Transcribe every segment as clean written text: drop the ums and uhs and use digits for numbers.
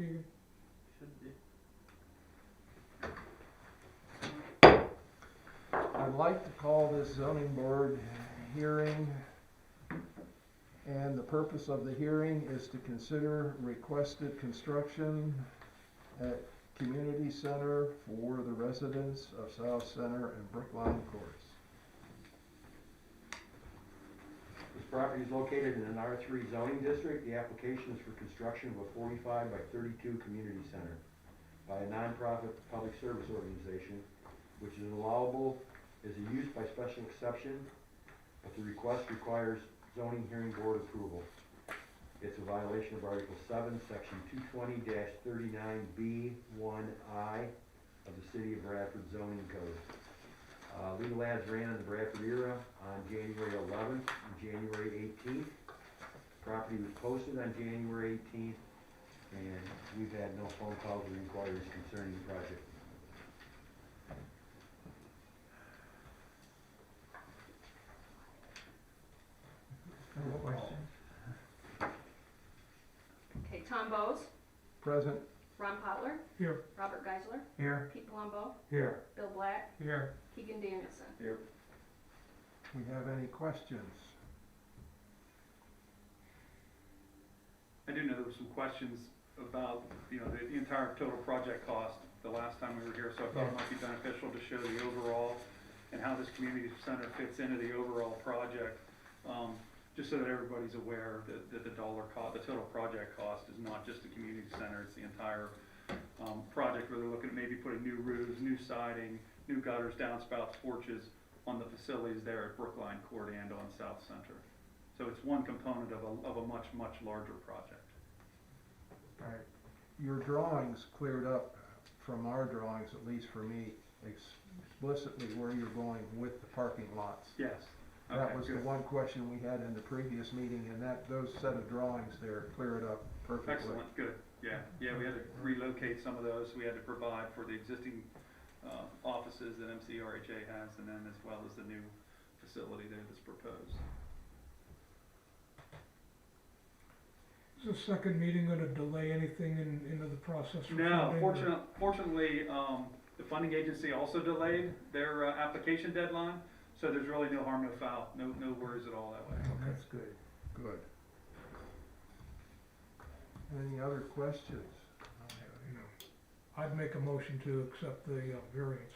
Keegan? Should be. I'd like to call this zoning board hearing, and the purpose of the hearing is to consider requested construction at community center for the residents of South Center and Brookline Courts. This property is located in an R3 zoning district. The application is for construction of a 45 by 32 community center by a nonprofit public service organization, which is allowable as a use by special exception, but the request requires zoning hearing board approval. It's a violation of Article 7, Section 220-39B1I of the City of Bradford zoning code. Legal ads ran in the Bradford era on January 11th and January 18th. Property was posted on January 18th, and we've had no phone calls or inquiries concerning the project. Okay, Tom Bowes, Present. Ron Potler, Here. Robert Geisler, Here. Pete Palumbo, Here. Bill Black, Here. Keegan Danielson. Here. We have any questions? I do know there were some questions about, the entire total project cost the last time we were here, so I thought it might be beneficial to show the overall and how this community center fits into the overall project. Just so that everybody's aware that the total project cost is not just the community center, it's the entire project where they're looking at maybe putting new roofs, new siding, new gutters, downspouts, porches on the facilities there at Brookline Court and on South Center. So it's one component of a much, much larger project. Right. Your drawings cleared up from our drawings, at least for me, explicitly where you're going with the parking lots. Yes. That Okay, was good. the one question we had in the previous meeting, and those set of drawings there clear it up perfectly. Excellent, good, yeah, we had to relocate some of those, we had to provide for the existing offices that MCRHA has, and then as well as the new facility there that's proposed. Is the second meeting gonna delay anything into the process? for No, funding, or- fortunately, the funding agency also delayed their application deadline, so there's really no harm, no foul, no worries at all that way. That's good. Good. Any other questions? I'd make a motion to accept the variance.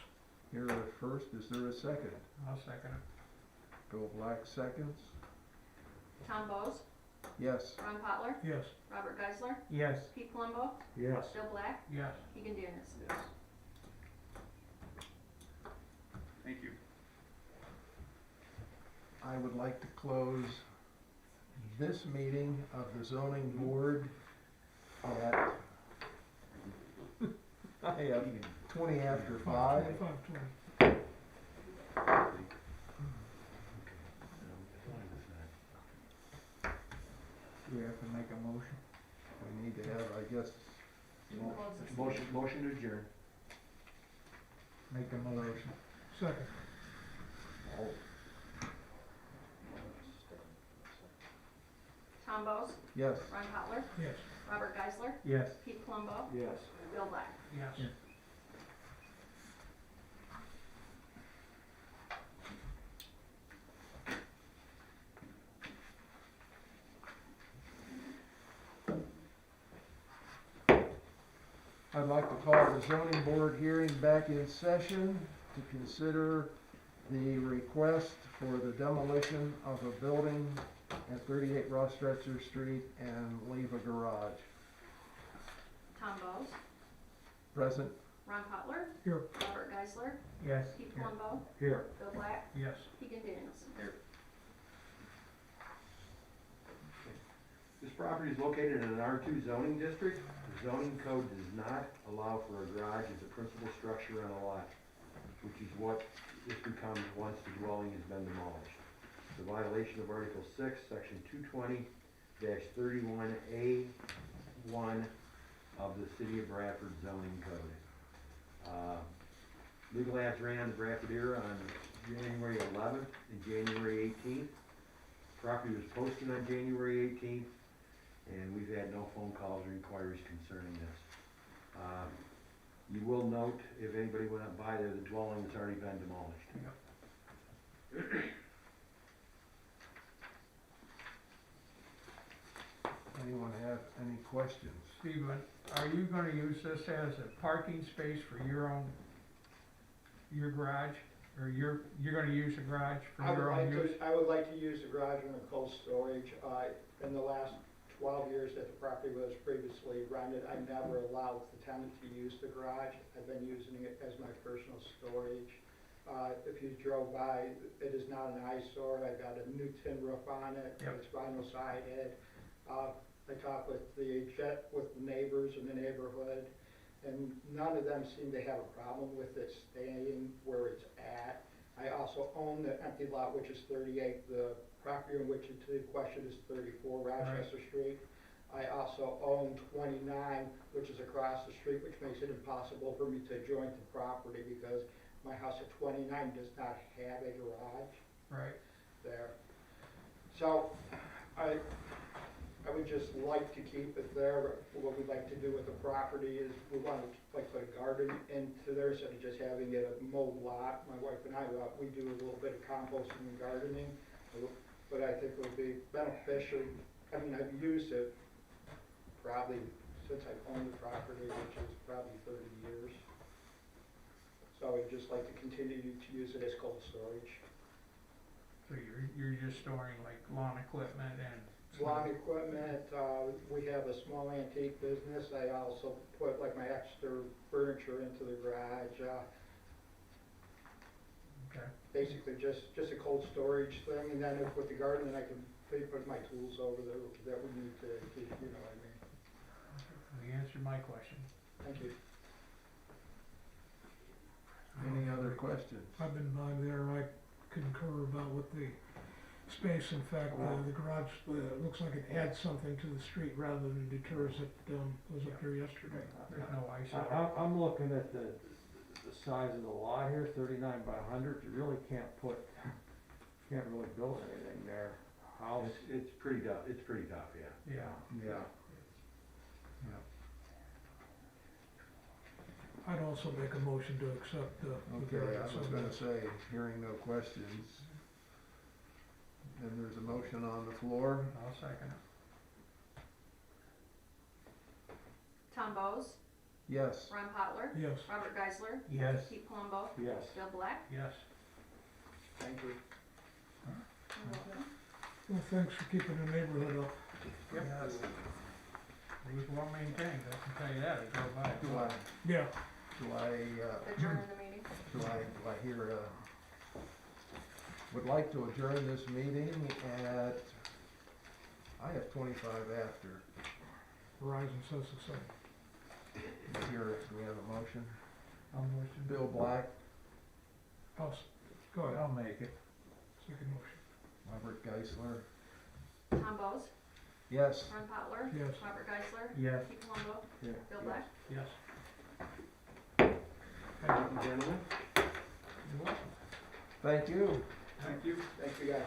Here first, is there a second? I'll second it. Bill Black seconds. Tom Bowes, Yes. Ron Potler, Yes. Robert Geisler, Yes. Pete Palumbo, Yes. Bill Black, Yes. Keegan Danielson. Yes. Thank you. I would like to close this meeting of the zoning board at, I have 20 after 5. 5:20. Do we have to make a motion? We need to have, I guess, Motion to adjourn. make a motion. Second. Tom Bowes, Yes. Ron Potler, Yes. Robert Geisler, Yes. Pete Palumbo, Yes. Bill Black. Yes. I'd like to call the zoning board hearing back in session to consider the request for the demolition of a building at 38 Ross Stretcher Street and leave a garage. Tom Bowes, Present? Ron Potler, Here. Robert Geisler, Yes. Pete Palumbo, Here. Bill Black, Yes. Keegan Danielson. This property is located in an R2 zoning district. The zoning code does not allow for a garage as a principal structure on a lot, which is what this becomes once the dwelling has been demolished. It's a violation of Article 6, Section 220-31A1 of the City of Bradford zoning code. Legal ads ran in the Bradford era on January 11th and January 18th. Property was posted on January 18th, and we've had no phone calls or inquiries concerning this. You will note, if anybody went up by there, the dwelling has already been demolished. Anyone have any questions? Stephen, are you gonna use this as a parking space for your garage? Or you're gonna use the garage for your own use? I would like to use the garage in the cold storage. In the last 12 years that the property was previously rented, I never allowed the tenant to use the garage. I've been using it as my personal storage. If you drove by, it is not an eyesore. I got a new tin roof on it. Yep. It's vinyl sided. I talked with the neighbors in the neighborhood, and none of them seem to have a problem with it staying where it's at. I also own the empty lot, which is 38. The property in which it's in question is 34 Rochester Street. I also own 29, which is across the street, which makes it impossible for me to join the property because my house at 29 does not have a garage Right. there. So I would just like to keep it there. What we'd like to do with the property is we want to like put a garden into there instead of just having it a mowed lot. My wife and I, we do a little bit of composting and gardening, but I think it would be beneficial. I mean, I've used it probably since I've owned the property, which is probably 30 years. So I'd just like to continue to use it as cold storage. So you're just storing like lawn equipment and. Lawn equipment, we have a small antique business. I also put like my extra furniture into the garage. Okay. Basically just a cold storage thing, and then with the garden, I can put my tools over there that we need to keep, you know what I mean? You answered my question. Thank you. Any other questions? I've been by there, I concur about what the space, in fact, the garage, looks like it adds something to the street rather than deters it. I was up there yesterday. There's no ice. I'm looking at the size of the lot here, 39 by 100, you really can't really build anything there. House, It's pretty tough, yeah. Yeah. Yeah. I'd also make a motion to accept the Okay, I variance was on gonna that. say, hearing no questions, and there's a motion on the floor. I'll second it. Tom Bowes, Yes. Ron Potler, Yes, Robert Geisler, Yes. Pete Palumbo, yes. Bill Black. Yes. Thank you. well, thanks for keeping the neighborhood up. Yes. These well maintained, I can tell you that, I drove by. Do I, Yeah, Adjourn the meeting. do I hear would like to adjourn this meeting at, I have 25 after. Verizon says the same. Here, do we have a motion? I'll motion. Bill Black, Go ahead, I'll make it. second motion. Robert Geisler, Tom Bowes, yes. Ron Potler, Yes. Robert Geisler, Yes. Pete Palumbo, Yeah. Bill Black. Yes. Thank you, gentlemen. You're welcome. Thank you. Thank you. Thank you, guys.